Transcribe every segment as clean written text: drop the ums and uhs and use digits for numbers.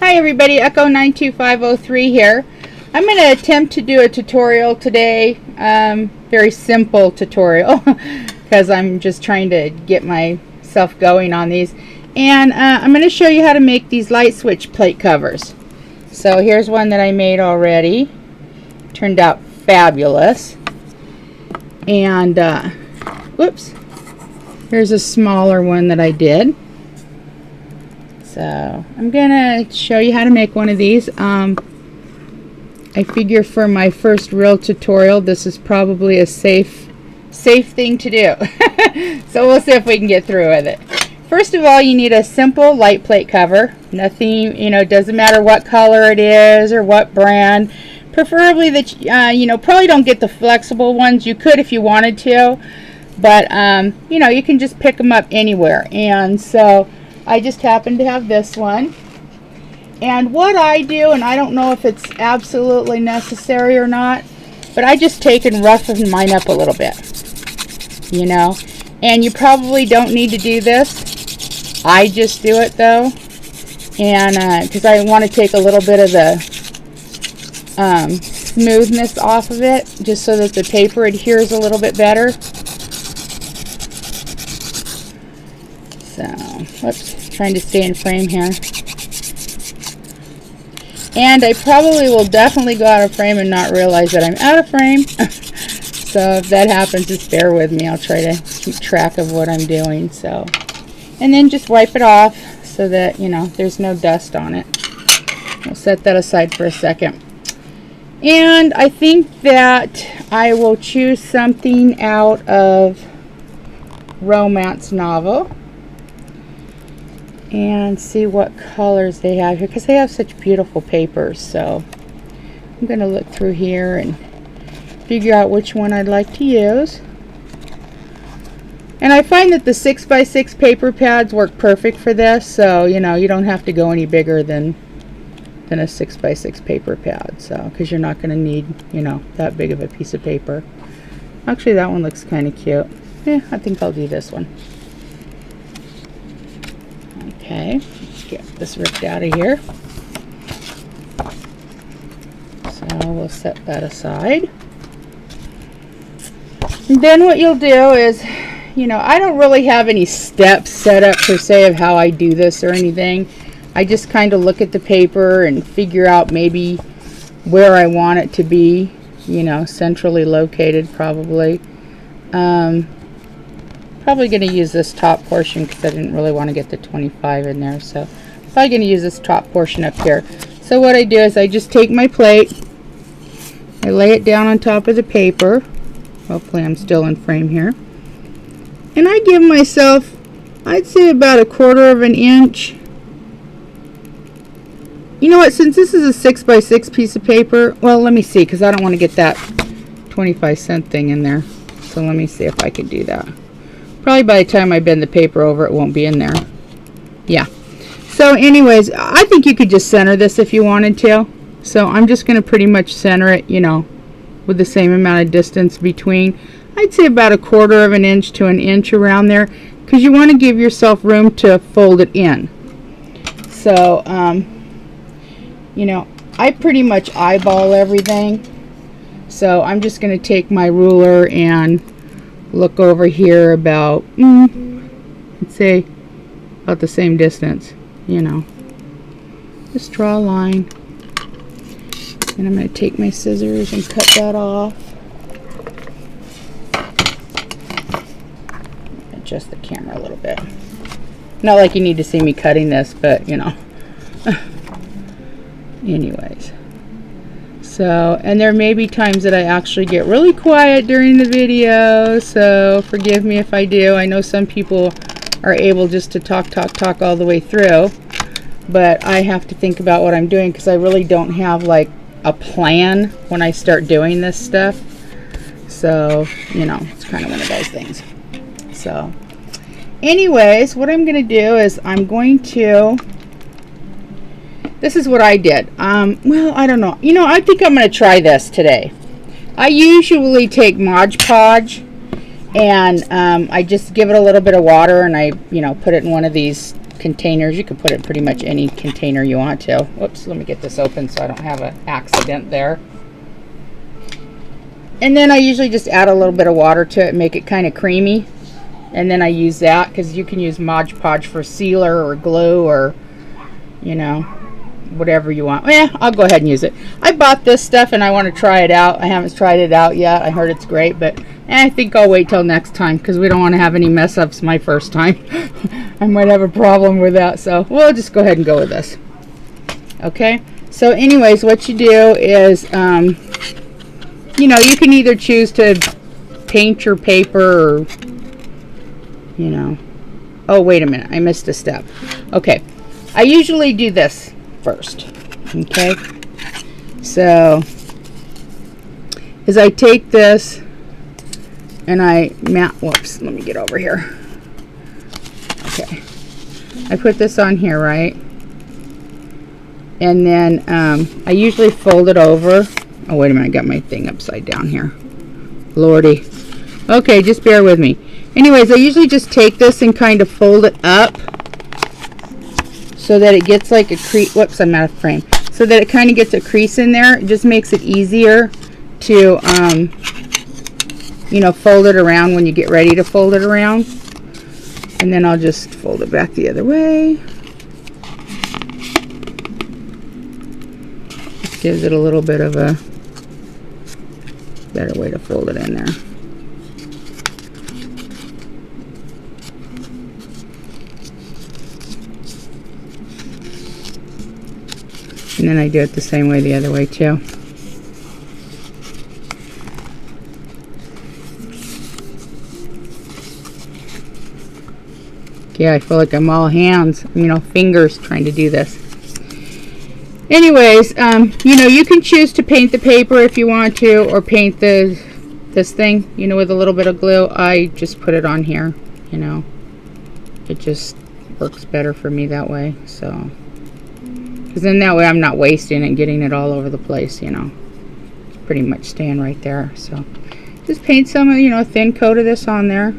Hi everybody, Echo 92503 here. I'm going to attempt to do a tutorial today, very simple tutorial because I'm just trying to get myself going on these. And I'm going to show you how to make these light switch plate covers. So here's one that I made already. Turned out fabulous. And whoops, here's a smaller one that I did. So I'm gonna show you how to make one of these. I figure for my first real tutorial this is probably a safe thing to do. So we'll see if we can get through with it. First of all, you need a simple light plate cover. Nothing, it doesn't matter what color it is or what brand. Preferably that probably don't get the flexible ones. You could if you wanted to, but you can just pick them up anywhere. And so I just happen to have this one. And what I do, and I don't know if it's absolutely necessary or not, but I just take and roughen mine up a little bit. And you probably don't need to do this. I just do it though. And because I want to take a little bit of the smoothness off of it, just so that the paper adheres a little bit better. So, whoops, trying to stay in frame here. And I probably will definitely go out of frame and not realize that I'm out of frame. So if that happens, just bear with me. I'll try to keep track of what I'm doing. So, and then just wipe it off so that, there's no dust on it. We'll set that aside for a second. And I think that I will choose something out of romance novel and see what colors they have here, because they have such beautiful papers. So I'm going to look through here and figure out which one I'd like to use. And I find that the 6x6 paper pads work perfect for this, so you don't have to go any bigger than a 6x6 paper pad, so because you're not going to need that big of a piece of paper. Actually, that one looks kind of cute. Yeah, I think I'll do this one. Okay, let's get this ripped out of here. So we'll set that aside. And then what you'll do is, I don't really have any steps set up per se of how I do this or anything. I just kind of look at the paper and figure out maybe where I want it to be, centrally located probably. Probably going to use this top portion because I didn't really want to get the 25 in there. So probably going to use this top portion up here. So what I do is I just take my plate, I lay it down on top of the paper. Hopefully I'm still in frame here. And I give myself, I'd say about 1/4 of an inch. You know what, since this is a 6x6 piece of paper, well, let me see, because I don't want to get that 25-cent thing in there. So let me see if I can do that. Probably by the time I bend the paper over, it won't be in there. Yeah. So anyways, I think you could just center this if you wanted to. So I'm just going to pretty much center it, with the same amount of distance between. I'd say about 1/4 of an inch to an inch around there, because you want to give yourself room to fold it in. So, I pretty much eyeball everything. So I'm just going to take my ruler and look over here about, let's say, about the same distance, Just draw a line. And I'm going to take my scissors and cut that off. Adjust the camera a little bit. Not like you need to see me cutting this, but, Anyways. So, and there may be times that I actually get really quiet during the video, so forgive me if I do. I know some people are able just to talk all the way through, but I have to think about what I'm doing because I really don't have like a plan when I start doing this stuff. So, it's kind of one of those things. So, anyways, what I'm going to do is I'm going to, this is what I did. Well, I don't know. I think I'm going to try this today. I usually take Mod Podge and I just give it a little bit of water and I, put it in one of these containers. You can put it in pretty much any container you want to. Whoops, let me get this open so I don't have an accident there. And then I usually just add a little bit of water to it and make it kind of creamy. And then I use that, because you can use Mod Podge for sealer or glue or, you know, whatever you want. Yeah, I'll go ahead and use it. I bought this stuff and I want to try it out. I haven't tried it out yet. I heard it's great, but I think I'll wait till next time, because we don't want to have any mess ups my first time. I might have a problem with that, so we'll just go ahead and go with this. Okay, so anyways, what you do is, you know, you can either choose to paint your paper or, you know, oh, wait a minute, I missed a step. Okay, I usually do this first. Okay, so as I take this and I whoops, let me get over here. Okay, I put this on here, right? And then I usually fold it over. Oh, wait a minute, I got my thing upside down here. Lordy. Okay, just bear with me. Anyways, I usually just take this and kind of fold it up so that it gets like a crease. Whoops, I'm out of frame. So that it kind of gets a crease in there. It just makes it easier to, you know, fold it around when you get ready to fold it around. And then I'll just fold it back the other way. Just gives it a little bit of a better way to fold it in there. And then I do it the same way the other way too. Yeah, I feel like I'm all hands, you know, fingers trying to do this. Anyways, you know, you can choose to paint the paper if you want to, or paint this thing, you know, with a little bit of glue. I just put it on here, you know. It just works better for me that way, so. Because then that way I'm not wasting it and getting it all over the place, you know. It's pretty much staying right there, so. Just paint some, you know, thin coat of this on there.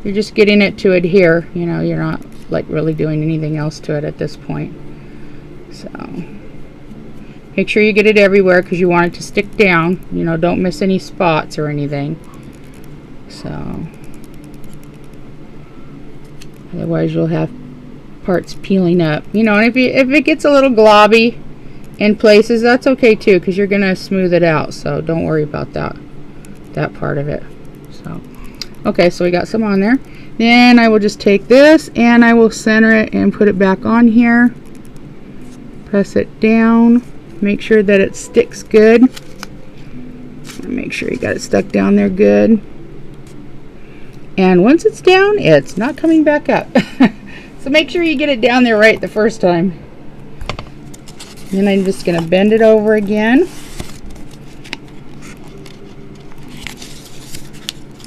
You're just getting it to adhere, you know, you're not like really doing anything else to it at this point. So, make sure you get it everywhere because you want it to stick down. You know, don't miss any spots or anything. So, otherwise you'll have parts peeling up. You know, and if it gets a little globby in places, that's okay too, because you're gonna smooth it out. So don't worry about that part of it. So, okay, so we got some on there. Then I will just take this and I will center it and put it back on here. Press it down. Make sure that it sticks good. Make sure you got it stuck down there good. And once it's down, it's not coming back up. So make sure you get it down there right the first time. Then I'm just going to bend it over again.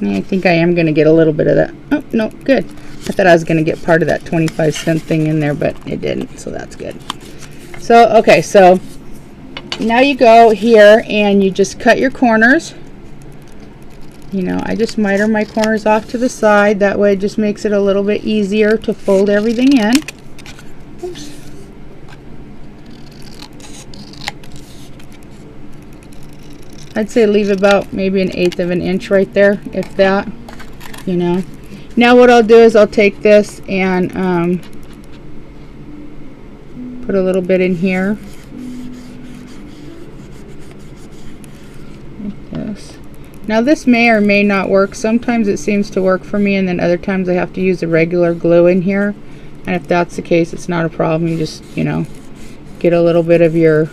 And I think I am going to get a little bit of that. Oh, no, good. I thought I was going to get part of that 25-cent thing in there, but it didn't, so that's good. So, okay, so now you go here and you just cut your corners. You know, I just miter my corners off to the side. That way it just makes it a little bit easier to fold everything in. Oops. I'd say leave about maybe 1/8 of an inch right there, if that, you know. Now what I'll do is I'll take this and put a little bit in here. Like this. Now this may or may not work. Sometimes it seems to work for me, and then other times I have to use a regular glue in here. And if that's the case, it's not a problem. You just, you know, get a little bit of your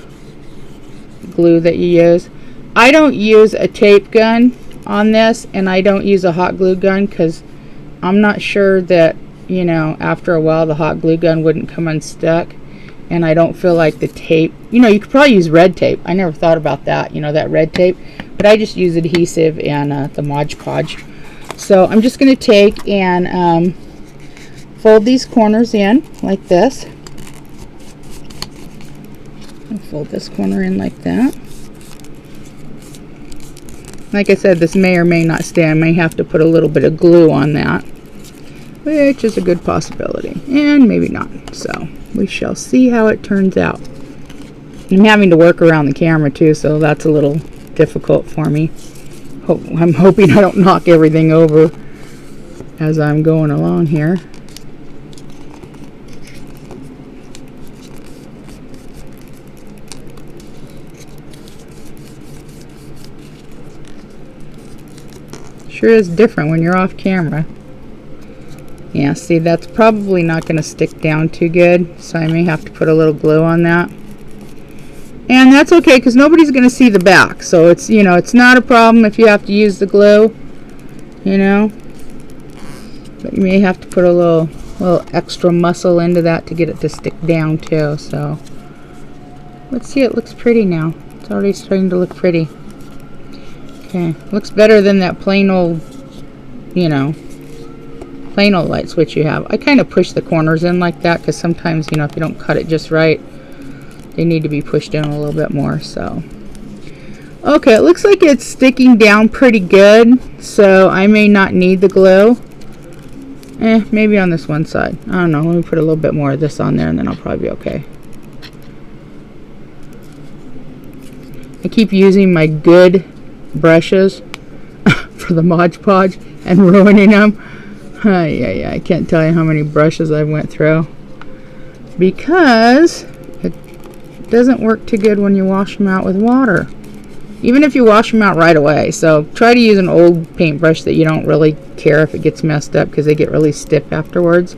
glue that you use. I don't use a tape gun on this, and I don't use a hot glue gun because I'm not sure that, you know, after a while the hot glue gun wouldn't come unstuck. And I don't feel like the tape, you know, you could probably use red tape. I never thought about that, you know, that red tape. But I just use adhesive and the Mod Podge. So I'm just going to take and fold these corners in like this. I'll fold this corner in like that. Like I said, this may or may not stay. I may have to put a little bit of glue on that. which is a good possibility, and maybe not. So we shall see how it turns out. I'm having to work around the camera too, so that's a little difficult for me. I'm hoping I don't knock everything over as I'm going along here. Sure is different when you're off camera. Yeah, see, that's probably not going to stick down too good, so I may have to put a little glue on that. And that's okay, because nobody's going to see the back, so it's, you know, it's not a problem if you have to use the glue, you know. But you may have to put a little extra muscle into that to get it to stick down too. So let's see, it looks pretty now. It's already starting to look pretty. Okay, looks better than that plain old, you know, plain old light switch you have. I kind of push the corners in like that because sometimes, you know, if you don't cut it just right, they need to be pushed in a little bit more. So okay, it looks like it's sticking down pretty good, so I may not need the glue. Maybe on this one side. I don't know, let me put a little bit more of this on there and then I'll probably be okay. I keep using my good brushes for the Mod Podge and ruining them. I can't tell you how many brushes I went through because it doesn't work too good when you wash them out with water, even if you wash them out right away. So try to use an old paintbrush that you don't really care if it gets messed up, because they get really stiff afterwards.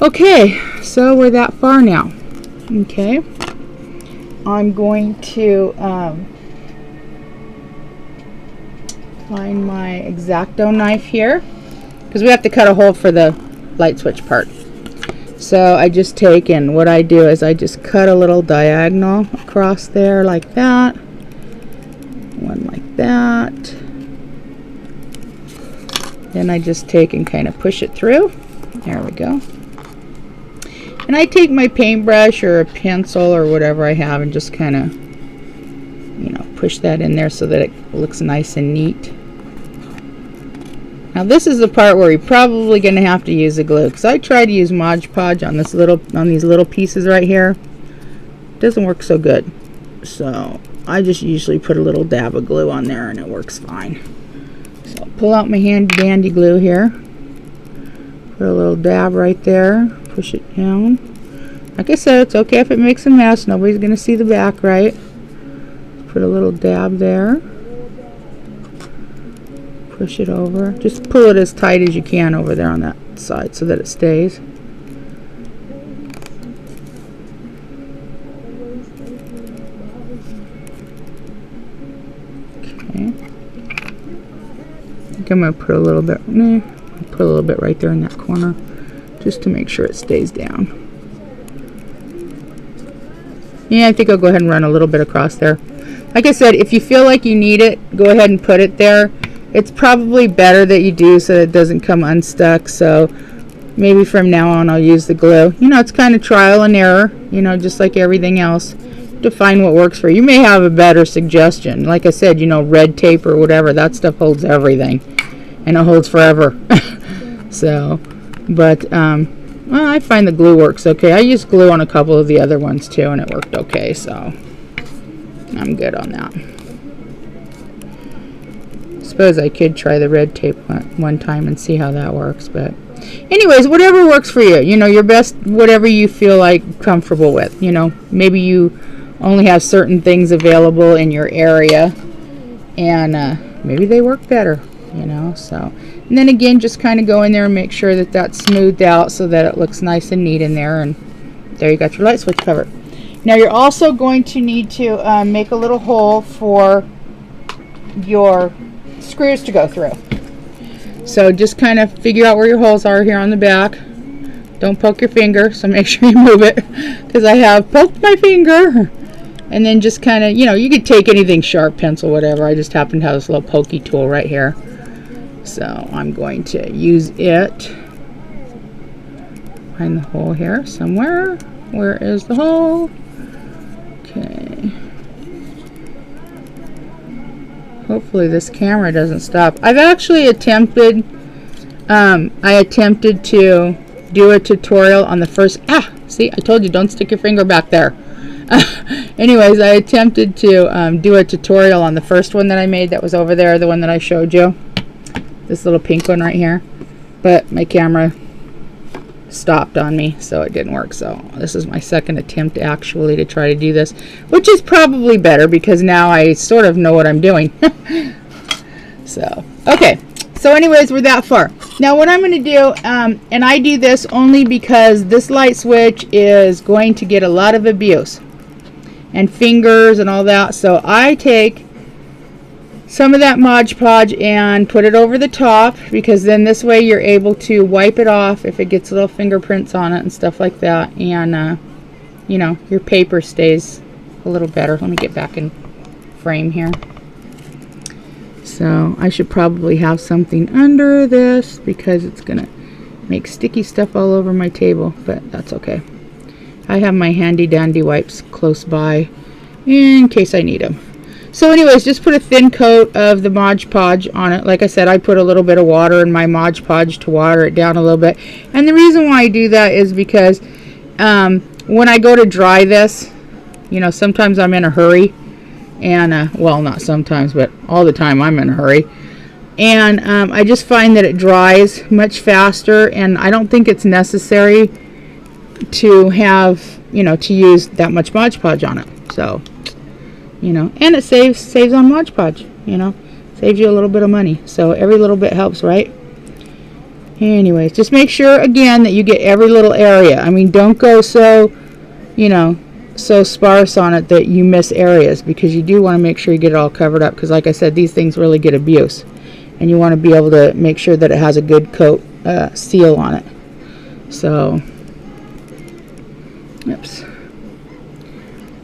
Okay, so we're that far now. Okay, I'm going to find my X-Acto knife here, because we have to cut a hole for the light switch part. So I just take, and what I do is I just cut a little diagonal across there like that, one like that. Then I just take and kind of push it through. There we go. And I take my paintbrush or a pencil or whatever I have and just kind of, you know, push that in there so that it looks nice and neat. Now this is the part where you're probably going to have to use the glue, because I tried to use Mod Podge on these little pieces right here. It doesn't work so good. So I just usually put a little dab of glue on there and it works fine. So I'll pull out my handy dandy glue here. Put a little dab right there. Push it down. Like I said, it's okay if it makes a mess. Nobody's going to see the back, right? Put a little dab there. Push it over. Just pull it as tight as you can over there on that side so that it stays. Okay. I think I'm going to put a little bit, put a little bit right there in that corner just to make sure it stays down. Yeah, I think I'll go ahead and run a little bit across there. Like I said, if you feel like you need it, go ahead and put it there. It's probably better that you do so that it doesn't come unstuck. So maybe from now on I'll use the glue. You know, it's kind of trial and error, you know, just like everything else, to find what works for you. You may have a better suggestion. Like I said, you know, red tape or whatever, that stuff holds everything. And it holds forever. So, but, well, I find the glue works okay. I used glue on a couple of the other ones too, and it worked okay, so I'm good on that. Suppose I could try the red tape one time and see how that works, but anyways, whatever works for you. You know, your best, whatever you feel like comfortable with. You know, maybe you only have certain things available in your area, and maybe they work better, you know. So, and then again, just kind of go in there and make sure that that's smoothed out so that it looks nice and neat in there, and there you got your light switch cover. Now you're also going to need to make a little hole for your screws to go through. So just kind of figure out where your holes are here on the back. Don't poke your finger, so make sure you move it, because I have poked my finger. And then just kind of, you know, you could take anything sharp, pencil, whatever. I just happen to have this little pokey tool right here. So I'm going to use it. Find the hole here somewhere. Where is the hole? Okay. Hopefully this camera doesn't stop. I've actually attempted I attempted to do a tutorial on the first, see, I told you, don't stick your finger back there. Anyways, I attempted to do a tutorial on the first one that I made that was over there, the one that I showed you. This little pink one right here. But my camera stopped on me, so it didn't work. So this is my second attempt actually to try to do this, which is probably better because now I sort of know what I'm doing. So, okay. So anyways, we're that far. Now what I'm going to do, and I do this only because this light switch is going to get a lot of abuse and fingers and all that. So I take some of that Mod Podge and put it over the top, because then this way you're able to wipe it off if it gets little fingerprints on it and stuff like that. And, you know, your paper stays a little better. Let me get back in frame here. So I should probably have something under this because it's gonna make sticky stuff all over my table, but that's okay. I have my handy dandy wipes close by in case I need them. So anyways, just put a thin coat of the Mod Podge on it. Like I said, I put a little bit of water in my Mod Podge to water it down a little bit. And the reason why I do that is because when I go to dry this, you know, sometimes I'm in a hurry. And, well, not sometimes, but all the time I'm in a hurry. And I just find that it dries much faster, and I don't think it's necessary to have, you know, to use that much Mod Podge on it. So, you know, and it saves on Mod Podge, you know, saves you a little bit of money. So every little bit helps, right? Anyways, just make sure, again, that you get every little area. I mean, don't go so, you know, so sparse on it that you miss areas, because you do want to make sure you get it all covered up, because like I said, these things really get abuse, and you want to be able to make sure that it has a good coat seal on it. So, oops.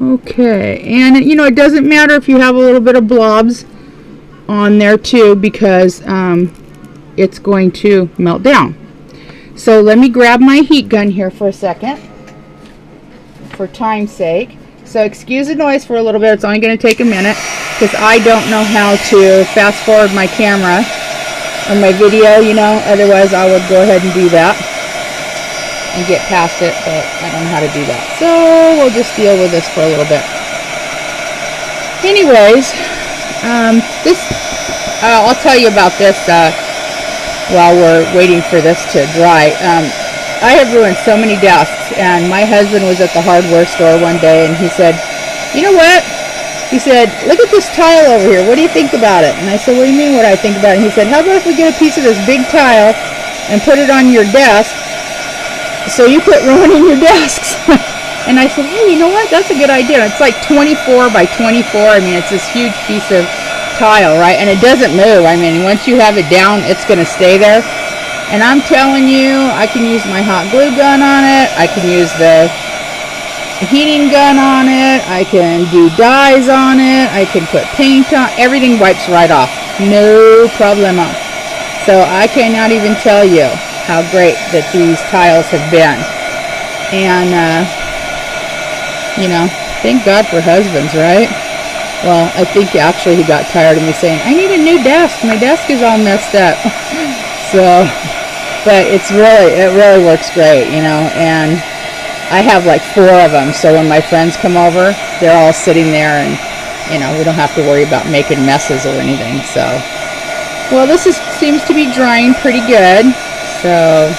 Okay, and you know, it doesn't matter if you have a little bit of blobs on there too, because it's going to melt down. So let me grab my heat gun here for a second, for time's sake. So excuse the noise for a little bit. It's only going to take a minute because I don't know how to fast forward my camera or my video, you know, otherwise I would go ahead and do that and get past it, but I don't know how to do that. So we'll just deal with this for a little bit. Anyways, I'll tell you about this while we're waiting for this to dry. I have ruined so many desks, and my husband was at the hardware store one day, and he said, you know what? He said, look at this tile over here. What do you think about it? And I said, what do you mean what I think about it? And he said, how about if we get a piece of this big tile and put it on your desk so you quit ruining your desks? And I said, hey, you know what? That's a good idea. It's like 24 by 24. I mean, it's this huge piece of tile, right? And it doesn't move. I mean, once you have it down, it's going to stay there. And I'm telling you, I can use my hot glue gun on it. I can use the heating gun on it. I can do dyes on it. I can put paint on. Everything wipes right off. No problemo. So I cannot even tell you how great that these tiles have been. And, you know, thank God for husbands, right? Well, I think actually he got tired of me saying, I need a new desk. My desk is all messed up. So, but it really works great, you know, and I have like 4 of them, so when my friends come over, they're all sitting there, and, you know, we don't have to worry about making messes or anything. So, well, this seems to be drying pretty good, so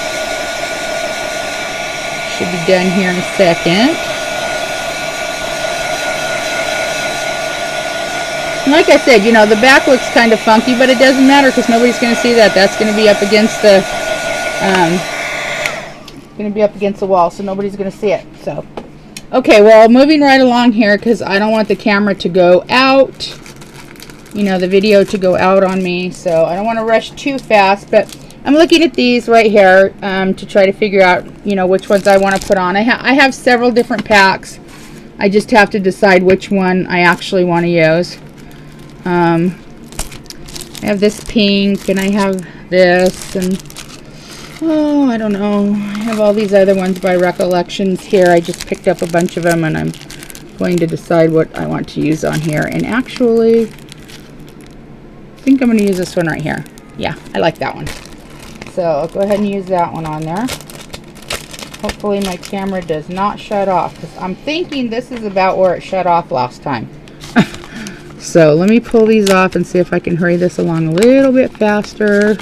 should be done here in a second. Like I said, you know, the back looks kind of funky, but it doesn't matter because nobody's going to see that. That's going to be up against the wall, so nobody's going to see it. So, okay, well, moving right along here because I don't want the camera to go out, you know, the video to go out on me. So I don't want to rush too fast, but I'm looking at these right here to try to figure out, you know, which ones I want to put on. I have several different packs. I just have to decide which one I actually want to use. I have this pink, and I have this, and oh, I don't know. I have all these other ones by Recollections here. I just picked up a bunch of them, and I'm going to decide what I want to use on here. And actually, I think I'm going to use this one right here. Yeah, I like that one. So I'll go ahead and use that one on there. Hopefully my camera does not shut off, because I'm thinking this is about where it shut off last time. So let me pull these off and see if I can hurry this along a little bit faster.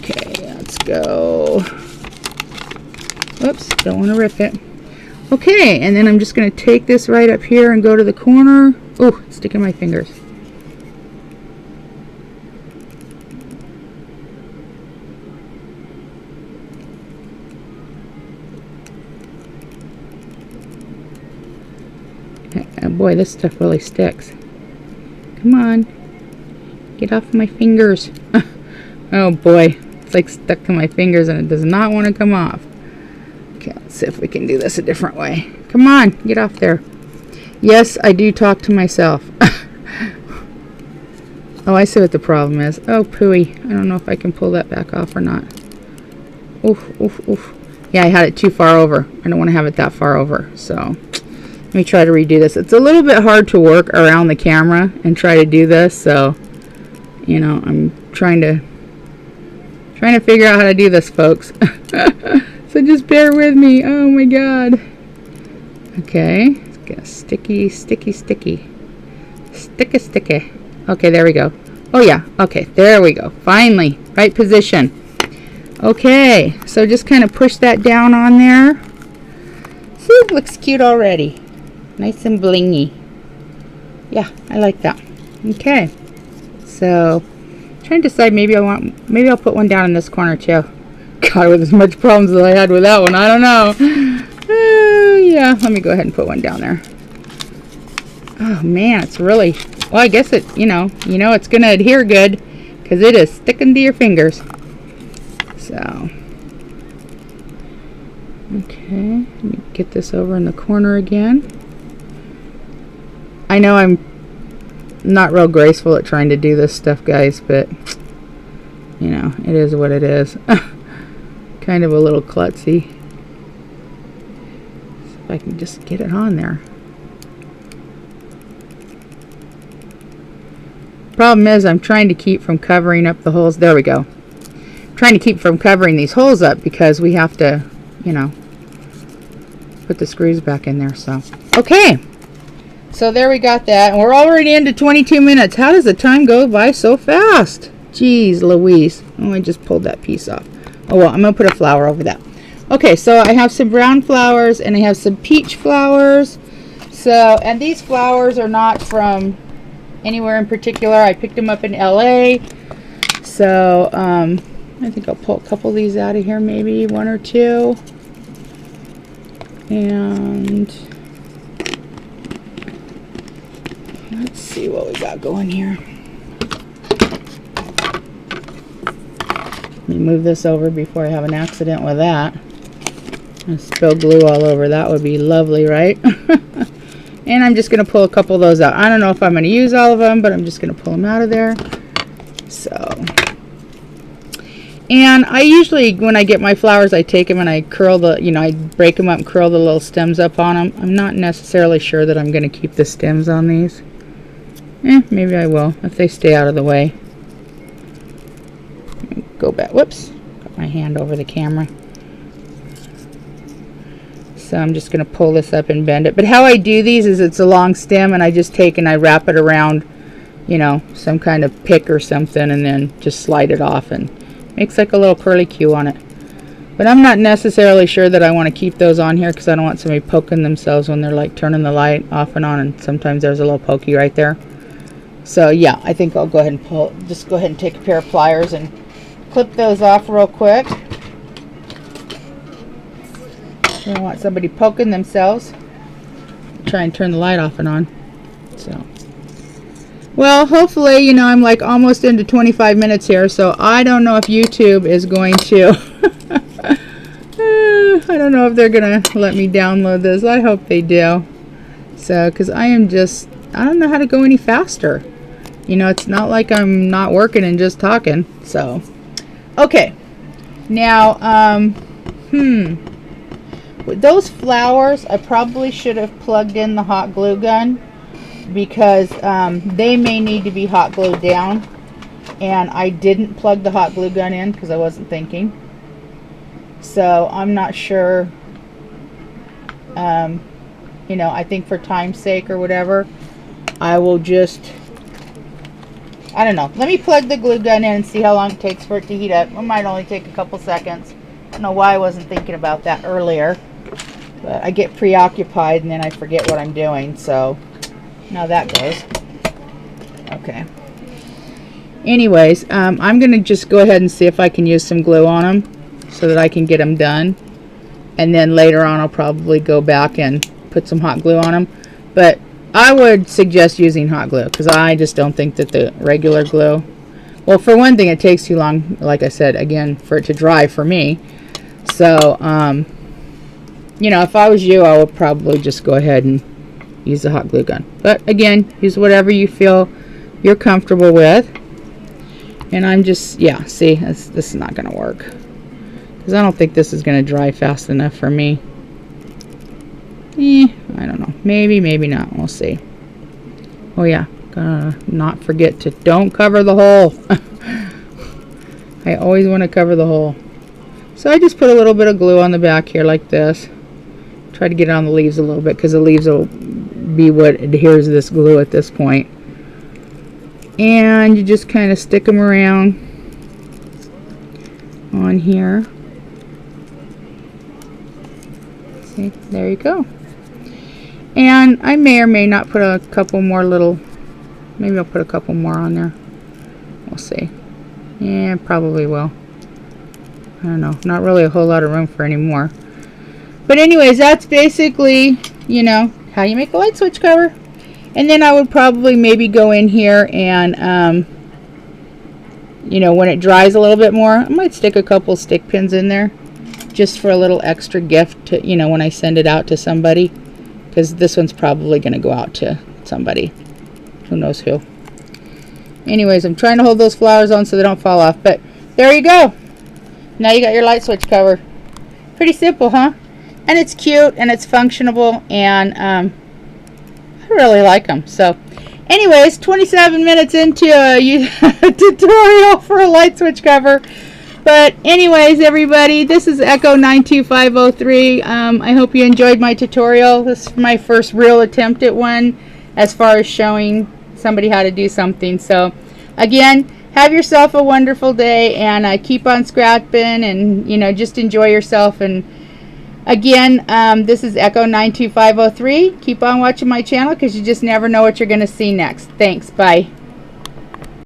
Okay, let's go. Oops, don't want to rip it. Okay, and then I'm just going to take this right up here and go to the corner. Oh, it's sticking my fingers. Oh boy, this stuff really sticks. Come on. Get off my fingers. Oh boy, it's like stuck to my fingers and it does not want to come off. Okay, let's see if we can do this a different way. Come on, get off there. Yes, I do talk to myself. Oh, I see what the problem is. Oh, pooey. I don't know if I can pull that back off or not. Oof, oof, oof. Yeah, I had it too far over. I don't want to have it that far over. So, let me try to redo this. It's a little bit hard to work around the camera and try to do this. So, you know, I'm trying to figure out how to do this, folks. So just bear with me. Oh my God. Okay. It's got sticky, sticky, sticky. Sticky, sticky. Okay, there we go. Oh yeah. Okay, there we go. Finally. Right position. Okay. So just kind of push that down on there. See, it looks cute already. Nice and blingy. Yeah, I like that. Okay. So, trying to decide maybe I'll put one down in this corner too. God, with as much problems as I had with that one, I don't know. Yeah, let me go ahead and put one down there. Oh man, it's really, well, I guess it, you know it's gonna adhere good because it is sticking to your fingers. So, okay, let me get this over in the corner again. I know I'm not real graceful at trying to do this stuff, guys, but you know, it is what it is. Kind of a little klutzy. See if I can just get it on there. Problem is, I'm trying to keep from covering up the holes. There we go. I'm trying to keep from covering these holes up because we have to, you know, put the screws back in there. So, okay. So there we got that, and we're already into 22 minutes. How does the time go by so fast? Jeez Louise. Oh, I just pulled that piece off. Oh well, I'm going to put a flower over that. Okay, so I have some brown flowers, and I have some peach flowers. So, and these flowers are not from anywhere in particular. I picked them up in LA. So, I think I'll pull a couple of these out of here, maybe one or two. And let's see what we got going here. Let me move this over before I have an accident with that. I spill glue all over. That would be lovely, right? And I'm just going to pull a couple of those out. I don't know if I'm going to use all of them, but I'm just going to pull them out of there. So, and I usually, when I get my flowers, I take them and I curl the, you know, I break them up and curl the little stems up on them. I'm not necessarily sure that I'm going to keep the stems on these. Maybe I will, if they stay out of the way. Go back. Whoops. Got my hand over the camera. So I'm just going to pull this up and bend it. But how I do these is it's a long stem, and I just take and I wrap it around, you know, some kind of pick or something, and then just slide it off and makes like a little curly Q on it. But I'm not necessarily sure that I want to keep those on here because I don't want somebody poking themselves when they're like turning the light off and on, and sometimes there's a little pokey right there. So yeah, I think I'll go ahead and just go ahead and take a pair of pliers and clip those off real quick. I don't want somebody poking themselves. Try and turn the light off and on. So, well, hopefully, you know, I'm like almost into 25 minutes here, so I don't know if YouTube is going to I don't know if they're gonna let me download this. I hope they do. So, because I don't know how to go any faster. You know, it's not like I'm not working and just talking. So, okay. Now, with those flowers, I probably should have plugged in the hot glue gun because they may need to be hot glued down. and I didn't plug the hot glue gun in because I wasn't thinking. So I'm not sure. You know, I think for time's sake or whatever, I will just, I don't know. Let me plug the glue gun in and see how long it takes for it to heat up. It might only take a couple seconds. I don't know why I wasn't thinking about that earlier. But I get preoccupied and then I forget what I'm doing. So now that goes. Okay. Anyways, I'm going to just go ahead and see if I can use some glue on them so that I can get them done. And then later on I'll probably go back and put some hot glue on them. But I would suggest using hot glue because I just don't think that the regular glue, well, for one thing, it takes too long, like I said, again, for it to dry for me. So, you know, if I was you, I would probably just go ahead and use the hot glue gun. But again, use whatever you feel you're comfortable with. And I'm just, yeah, see, this is not going to work because I don't think this is going to dry fast enough for me. I don't know. Maybe, maybe not. We'll see. Oh yeah, gotta not forget to don't cover the hole. I always want to cover the hole. So I just put a little bit of glue on the back here like this. Try to get it on the leaves a little bit because the leaves will be what adheres to this glue at this point. And you just kind of stick them around on here. See, there you go. And I may or may not put a couple more little, maybe I'll put a couple more on there. We'll see. Yeah, probably will. I don't know. Not really a whole lot of room for any more. But anyways, that's basically, you know, how you make a light switch cover. And then I would probably maybe go in here and, you know, when it dries a little bit more, I might stick a couple stick pins in there just for a little extra gift to, you know, when I send it out to somebody. Because this one's probably going to go out to somebody. Who knows who. Anyways, I'm trying to hold those flowers on so they don't fall off. But there you go. Now you got your light switch cover. Pretty simple, huh? And it's cute and it's functional. And I really like them. So anyways, 27 minutes into a tutorial for a light switch cover. But anyways, everybody, this is Echo 92503. I hope you enjoyed my tutorial. This is my first real attempt at one as far as showing somebody how to do something. So again, have yourself a wonderful day and keep on scrapping and, you know, just enjoy yourself. And again, this is Echo 92503. Keep on watching my channel because you just never know what you're going to see next. Thanks. Bye.